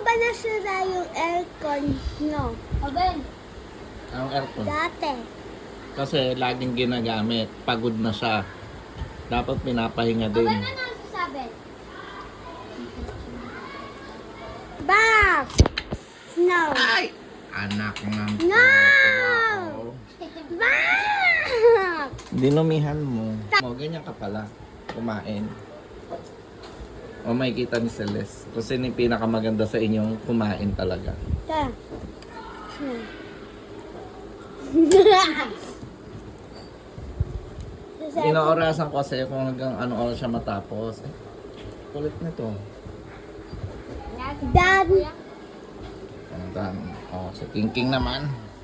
ba nasira yung aircon no? Aben. Anong aircon? Dati. Kasi laging ginagamit. Pagod na siya. Dapat pinapahinga din. Aben, ano sasabi? Back! No! Ay! Anak ng No! tuwa. Back! Dinumihan mo. Ganyan ka pala. Kumain. O may kita ni Celeste. Kung sino yung pinakamaganda sa inyong kumain talaga. Ta. Inaorasan ko kasi kung hanggang ano oras siya matapos. Kulit nito. Dad! Sa King King naman.